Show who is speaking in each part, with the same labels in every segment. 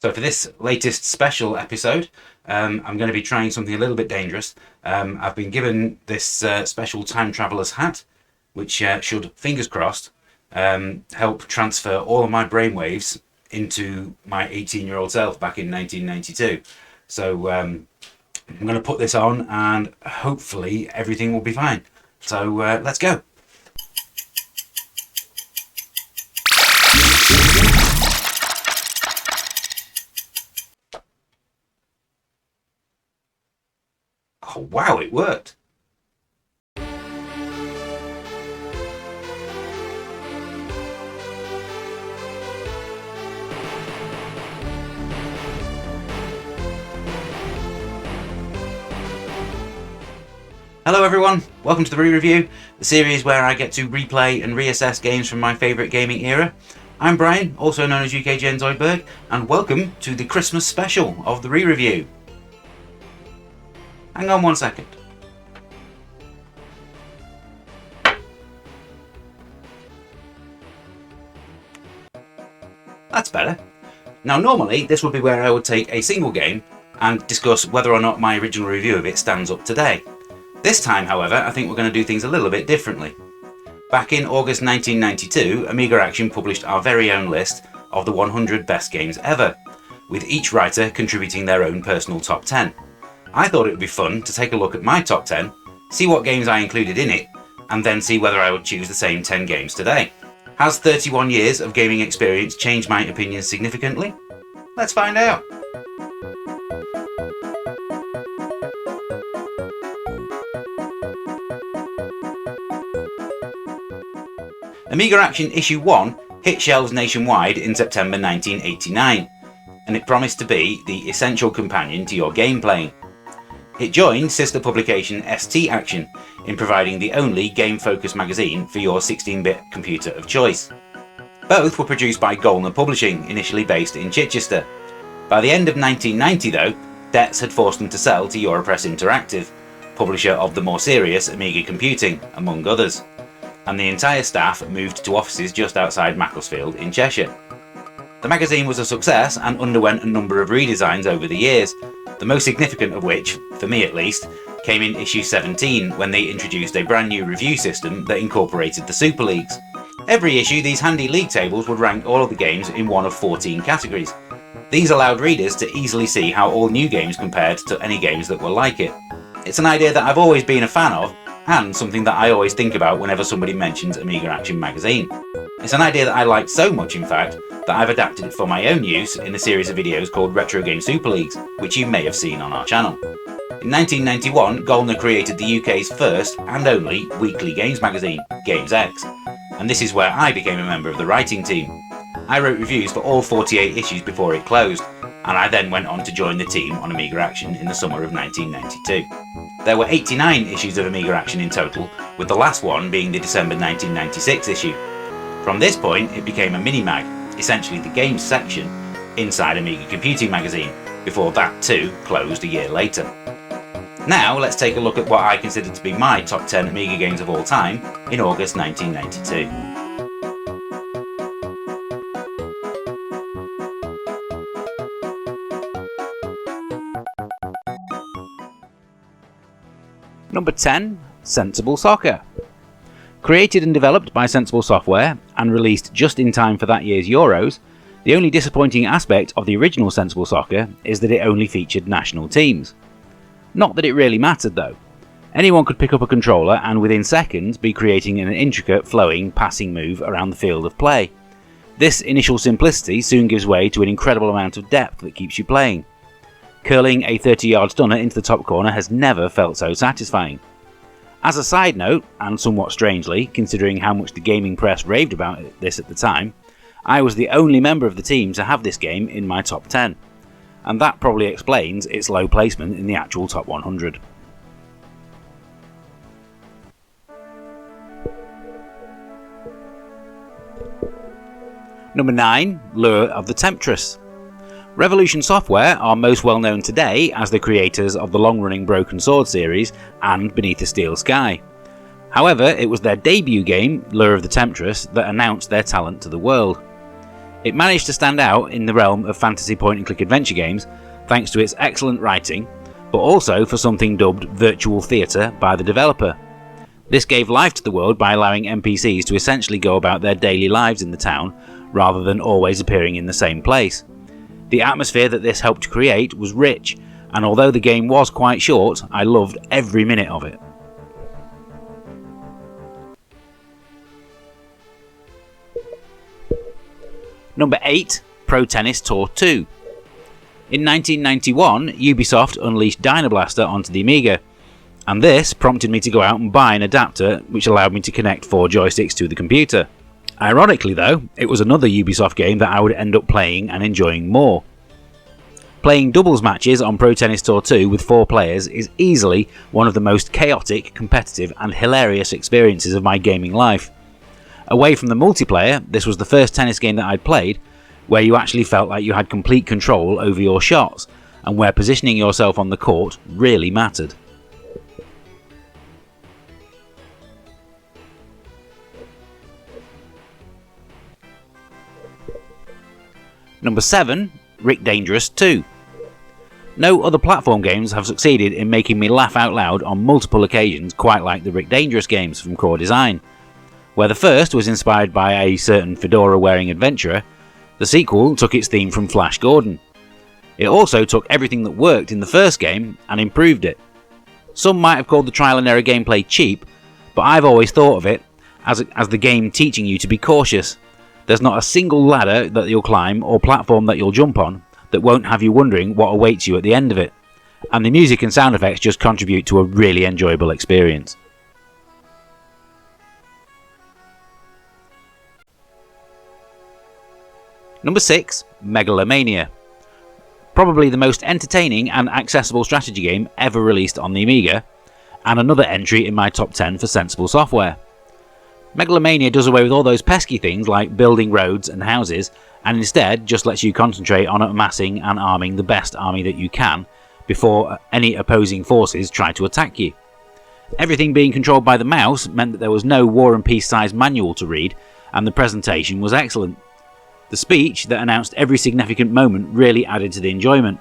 Speaker 1: So for this latest special episode, I'm going to be trying something a little bit dangerous. I've been given this special time traveller's hat, which should, fingers crossed, help transfer all of my brainwaves into my 18-year-old self back in 1992. So I'm going to put this on and hopefully everything will be fine. So let's go. Oh wow, it worked! Hello everyone, welcome to the Re-Review, the series where I get to replay and reassess games from my favourite gaming era. I'm Brian, also known as UK Jen Zoidberg, and welcome to the Christmas special of the Re-Review. Hang on one second. That's better. Now normally this would be where I would take a single game and discuss whether or not my original review of it stands up today. This time, however, I think we're going to do things a little bit differently. Back in August 1992, Amiga Action published our very own list of the 100 best games ever, with each writer contributing their own personal top 10. I thought it would be fun to take a look at my top 10, see what games I included in it, and then see whether I would choose the same 10 games today. Has 31 years of gaming experience changed my opinions significantly? Let's find out! Amiga Action Issue 1 hit shelves nationwide in September 1989, and it promised to be the essential companion to your game playing. It joined sister publication ST Action in providing the only game-focused magazine for your 16-bit computer of choice. Both were produced by Goldner Publishing, initially based in Chichester. By the end of 1990 though, debts had forced them to sell to Europress Interactive, publisher of the more serious Amiga Computing, among others, and the entire staff moved to offices just outside Macclesfield in Cheshire. The magazine was a success and underwent a number of redesigns over the years, the most significant of which, for me at least, came in issue 17 when they introduced a brand new review system that incorporated the Super Leagues. Every issue, these handy league tables would rank all of the games in one of 14 categories. These allowed readers to easily see how all new games compared to any games that were like it. It's an idea that I've always been a fan of, and something that I always think about whenever somebody mentions Amiga Action magazine. It's an idea that I like so much, in fact, that I've adapted it for my own use in a series of videos called Retrogaming Super Leagues, which you may have seen on our channel. In 1991, Goldner created the UK's first and only weekly games magazine, Games X, and this is where I became a member of the writing team. I wrote reviews for all 48 issues before it closed, and I then went on to join the team on Amiga Action in the summer of 1992. There were 89 issues of Amiga Action in total, with the last one being the December 1996 issue. From this point, it became a mini-mag, essentially the games section, inside Amiga Computing magazine, before that too closed a year later. Now let's take a look at what I consider to be my top 10 Amiga games of all time in August 1992. Number 10, Sensible Soccer. Created and developed by Sensible Software and released just in time for that year's Euros, the only disappointing aspect of the original Sensible Soccer is that it only featured national teams. Not that it really mattered though. Anyone could pick up a controller and within seconds be creating an intricate, flowing, passing move around the field of play. This initial simplicity soon gives way to an incredible amount of depth that keeps you playing. Curling a 30-yard stunner into the top corner has never felt so satisfying. As a side note, and somewhat strangely, considering how much the gaming press raved about this at the time, I was the only member of the team to have this game in my top 10, and that probably explains its low placement in the actual top 100. Number 9, Lure of the Temptress. Revolution Software are most well known today as the creators of the long-running Broken Sword series and Beneath a Steel Sky. However, it was their debut game, Lure of the Temptress, that announced their talent to the world. It managed to stand out in the realm of fantasy point-and-click adventure games thanks to its excellent writing, but also for something dubbed virtual theatre by the developer. This gave life to the world by allowing NPCs to essentially go about their daily lives in the town, rather than always appearing in the same place. The atmosphere that this helped create was rich, and although the game was quite short, I loved every minute of it. Number 8. Pro Tennis Tour 2. In 1991, Ubisoft unleashed Dynablaster onto the Amiga, and this prompted me to go out and buy an adapter which allowed me to connect 4 joysticks to the computer. Ironically though, it was another Ubisoft game that I would end up playing and enjoying more. Playing doubles matches on Pro Tennis Tour 2 with 4 players is easily one of the most chaotic, competitive and hilarious experiences of my gaming life. Away from the multiplayer, this was the first tennis game that I'd played where you actually felt like you had complete control over your shots, and where positioning yourself on the court really mattered. Number 7. Rick Dangerous 2. No other platform games have succeeded in making me laugh out loud on multiple occasions quite like the Rick Dangerous games from Core Design. Where the first was inspired by a certain fedora-wearing adventurer, the sequel took its theme from Flash Gordon. It also took everything that worked in the first game and improved it. Some might have called the trial and error gameplay cheap, but I've always thought of it as the game teaching you to be cautious. There's not a single ladder that you'll climb or platform that you'll jump on that won't have you wondering what awaits you at the end of it, and the music and sound effects just contribute to a really enjoyable experience. Number 6. Mega-lo-mania. Probably the most entertaining and accessible strategy game ever released on the Amiga, and another entry in my top 10 for sensible software. Mega-lo-mania does away with all those pesky things like building roads and houses, and instead just lets you concentrate on amassing and arming the best army that you can before any opposing forces try to attack you. Everything being controlled by the mouse meant that there was no War and Peace size manual to read, and the presentation was excellent. The speech that announced every significant moment really added to the enjoyment,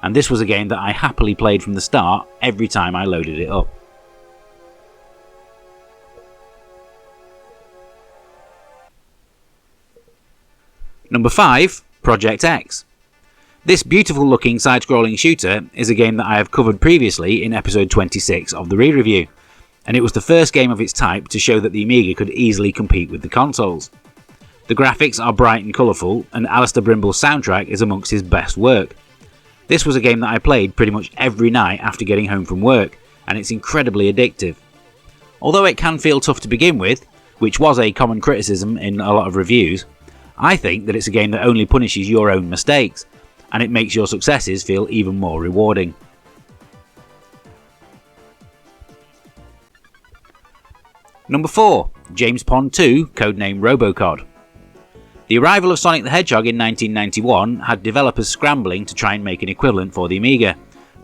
Speaker 1: and this was a game that I happily played from the start every time I loaded it up. Number 5. Project X. This beautiful looking side-scrolling shooter is a game that I have covered previously in episode 26 of the re-review, and it was the first game of its type to show that the Amiga could easily compete with the consoles. The graphics are bright and colourful, and Alistair Brimble's soundtrack is amongst his best work. This was a game that I played pretty much every night after getting home from work, and it's incredibly addictive. Although it can feel tough to begin with, which was a common criticism in a lot of reviews, I think that it's a game that only punishes your own mistakes, and it makes your successes feel even more rewarding. Number 4. James Pond 2, codename Robocod. The arrival of Sonic the Hedgehog in 1991 had developers scrambling to try and make an equivalent for the Amiga,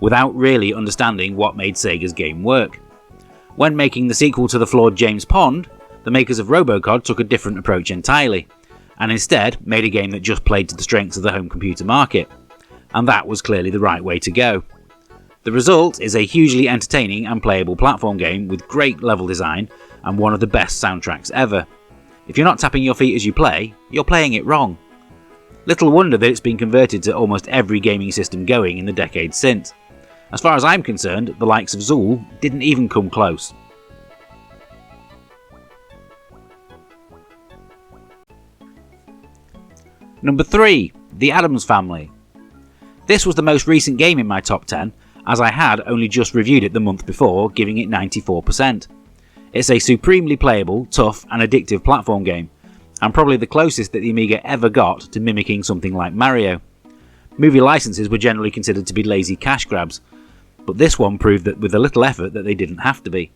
Speaker 1: without really understanding what made Sega's game work. When making the sequel to the flawed James Pond, the makers of Robocod took a different approach entirely, and instead made a game that just played to the strengths of the home computer market. And that was clearly the right way to go. The result is a hugely entertaining and playable platform game with great level design and one of the best soundtracks ever. If you're not tapping your feet as you play, you're playing it wrong. Little wonder that it's been converted to almost every gaming system going in the decades since. As far as I'm concerned, the likes of Zool didn't even come close. Number 3. The Addams Family. This was the most recent game in my top 10, as I had only just reviewed it the month before, giving it 94%. It's a supremely playable, tough and addictive platform game, and probably the closest that the Amiga ever got to mimicking something like Mario. Movie licenses were generally considered to be lazy cash grabs, but this one proved that with a little effort that they didn't have to be.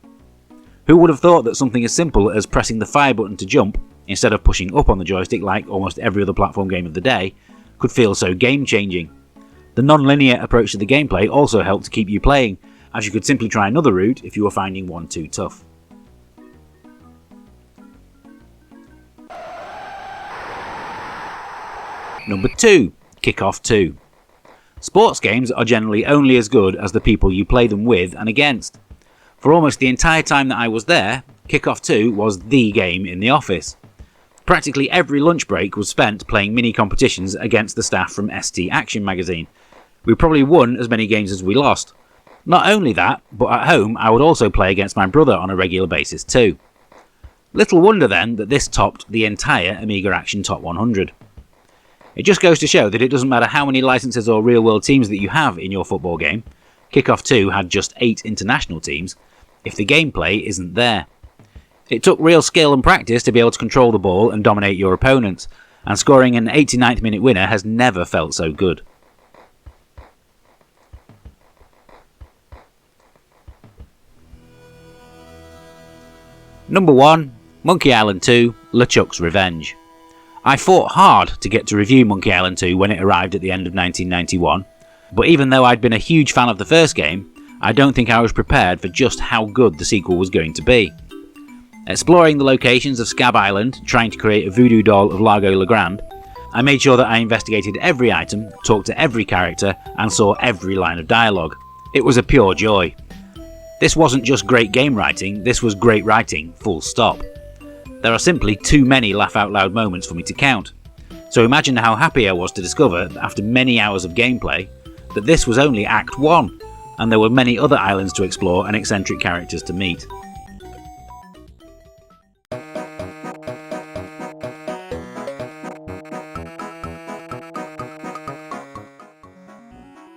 Speaker 1: Who would have thought that something as simple as pressing the fire button to jump, instead of pushing up on the joystick like almost every other platform game of the day, could feel so game-changing? The non-linear approach to the gameplay also helped to keep you playing, as you could simply try another route if you were finding one too tough.
Speaker 2: Number 2. Kickoff 2. Sports games are generally only as good as the people you play them with and against. For almost the entire time that I was there, Kickoff 2 was the game in the office. Practically every lunch break was spent playing mini competitions against the staff from ST Action magazine. We probably won as many games as we lost. Not only that, but at home I would also play against my brother on a regular basis too. Little wonder then that this topped the entire Amiga Action Top 100. It just goes to show that it doesn't matter how many licenses or real-world teams that you have in your football game. Kickoff 2 had just 8 international teams, if the gameplay isn't there. It took real skill and practice to be able to control the ball and dominate your opponents, and scoring an 89th minute winner has never felt so good. Number 1. Monkey Island 2, LeChuck's Revenge. I fought hard to get to review Monkey Island 2 when it arrived at the end of 1991, but even though I'd been a huge fan of the first game, I don't think I was prepared for just how good the sequel was going to be. Exploring the locations of Scab Island, trying to create a voodoo doll of Largo Legrand, I made sure that I investigated every item, talked to every character, and saw every line of dialogue. It was a pure joy. This wasn't just great game writing, this was great writing, full stop. There are simply too many laugh-out-loud moments for me to count. So imagine how happy I was to discover, after many hours of gameplay, that this was only Act 1, and there were many other islands to explore and eccentric characters to meet.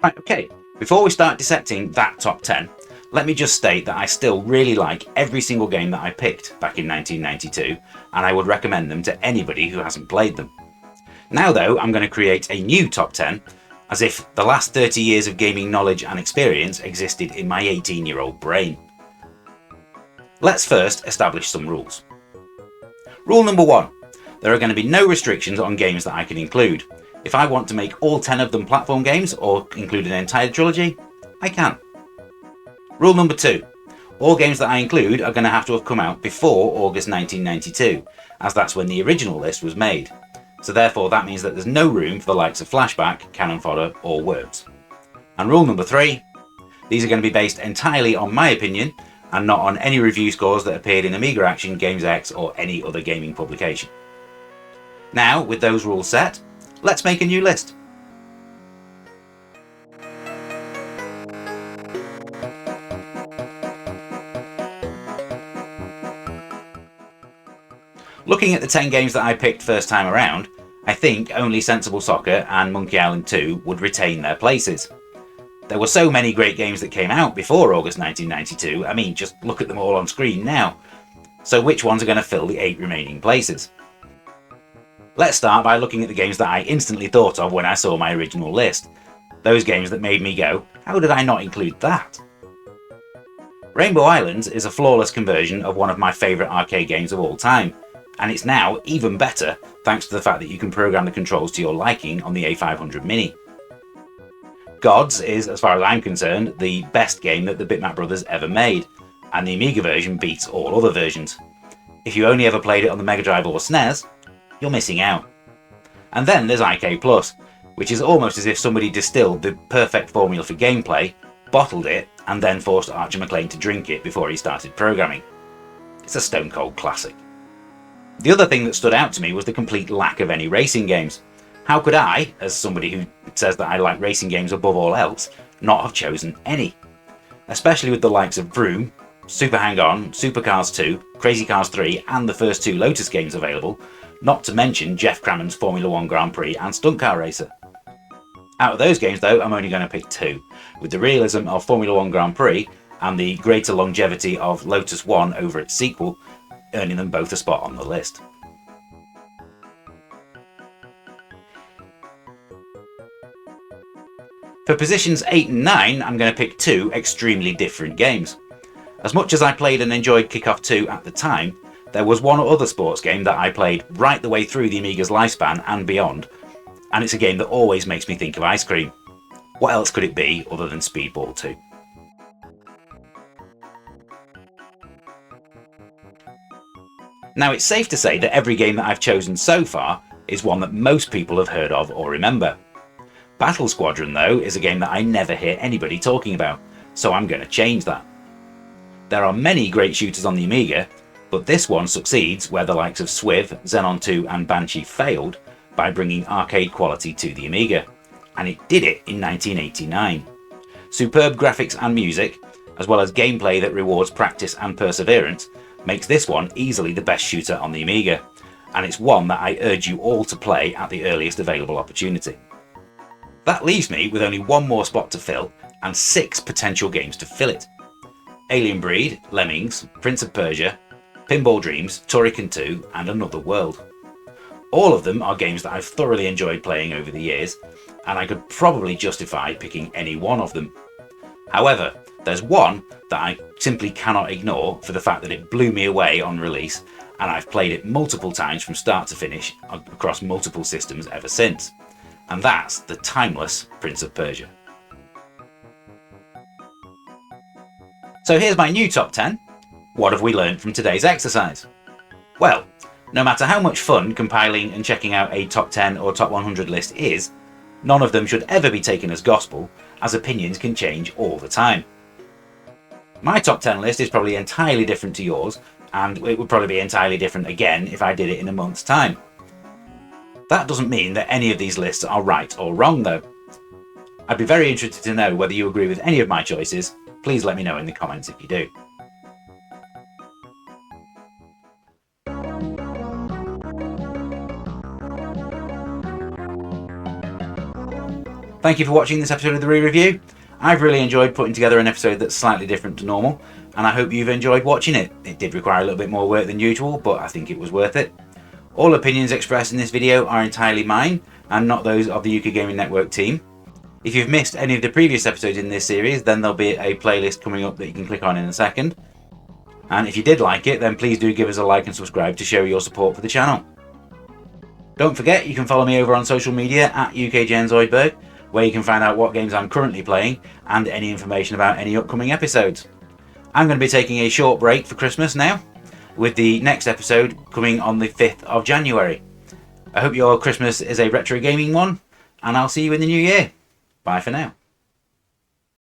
Speaker 1: Right, okay, before we start dissecting that top 10, let me just state that I still really like every single game that I picked back in 1992, and I would recommend them to anybody who hasn't played them. Now though, I'm going to create a new top 10, as if the last 30 years of gaming knowledge and experience existed in my 18-year-old brain. Let's first establish some rules. Rule number 1. There are going to be no restrictions on games that I can include. If I want to make all 10 of them platform games, or include an entire trilogy, I can. Rule number 2. All games that I include are going to have to have come out before August 1992, as that's when the original list was made. So therefore that means that there's no room for the likes of Flashback, Cannon Fodder or Worms. And rule number 3. These are going to be based entirely on my opinion and not on any review scores that appeared in Amiga Action, Games X or any other gaming publication. Now, with those rules set, let's make a new list. Looking at the 10 games that I picked first time around, I think only Sensible Soccer and Monkey Island 2 would retain their places. There were so many great games that came out before August 1992, I mean just look at them all on screen now. So which ones are going to fill the 8 remaining places? Let's start by looking at the games that I instantly thought of when I saw my original list. Those games that made me go, how did I not include that? Rainbow Islands is a flawless conversion of one of my favourite arcade games of all time, and it's now even better thanks to the fact that you can program the controls to your liking on the A500 Mini. Gods is, as far as I'm concerned, the best game that the Bitmap brothers ever made, and the Amiga version beats all other versions. If you only ever played it on the Mega Drive or SNES, you're missing out. And then there's IK Plus, which is almost as if somebody distilled the perfect formula for gameplay, bottled it, and then forced Archer McLean to drink it before he started programming. It's a stone cold classic. The other thing that stood out to me was the complete lack of any racing games. How could I, as somebody who says that I like racing games above all else, not have chosen any? Especially with the likes of Vroom, Super Hang-On, Supercars 2, Crazy Cars 3 and the first 2 Lotus games available, not to mention Jeff Crammon's Formula 1 Grand Prix and Stunt Car Racer. Out of those games though, I'm only going to pick 2, with the realism of Formula 1 Grand Prix and the greater longevity of Lotus 1 over its sequel, earning them both a spot on the list. For positions 8 and 9, I'm going to pick 2 extremely different games. As much as I played and enjoyed Kickoff 2 at the time, there was one other sports game that I played right the way through the Amiga's lifespan and beyond, and it's a game that always makes me think of ice cream. What else could it be other than Speedball 2? Now it's safe to say that every game that I've chosen so far is one that most people have heard of or remember. Battle Squadron, though, is a game that I never hear anybody talking about, so I'm going to change that. There are many great shooters on the Amiga, but this one succeeds where the likes of Swiv, Xenon 2 and Banshee failed by bringing arcade quality to the Amiga, and it did it in 1989. Superb graphics and music, as well as gameplay that rewards practice and perseverance, makes this one easily the best shooter on the Amiga, and it's one that I urge you all to play at the earliest available opportunity. That leaves me with only one more spot to fill and 6 potential games to fill it. Alien Breed, Lemmings, Prince of Persia, Pinball Dreams, Turrican 2 and Another World. All of them are games that I've thoroughly enjoyed playing over the years, and I could probably justify picking any one of them. However, there's one that I simply cannot ignore for the fact that it blew me away on release, and I've played it multiple times from start to finish across multiple systems ever since. And that's the timeless Prince of Persia. So here's my new top 10. What have we learned from today's exercise? Well, no matter how much fun compiling and checking out a top 10 or top 100 list is, none of them should ever be taken as gospel, as opinions can change all the time. My top 10 list is probably entirely different to yours, and it would probably be entirely different again if I did it in a month's time. That doesn't mean that any of these lists are right or wrong though. I'd be very interested to know whether you agree with any of my choices. Please let me know in the comments if you do. Thank you for watching this episode of the Re-Review. I've really enjoyed putting together an episode that's slightly different to normal, and I hope you've enjoyed watching it. It did require a little bit more work than usual, but I think it was worth it. All opinions expressed in this video are entirely mine, and not those of the UK Gaming Network team. If you've missed any of the previous episodes in this series, then there'll be a playlist coming up that you can click on in a second. And if you did like it, then please do give us a like and subscribe to show your support for the channel. Don't forget, you can follow me over on social media at UKGenZoidberg, where you can find out what games I'm currently playing and any information about any upcoming episodes. I'm going to be taking a short break for Christmas now, with the next episode coming on the 5th of January. I hope your Christmas is a retro gaming one, and I'll see you in the new year. Bye for now.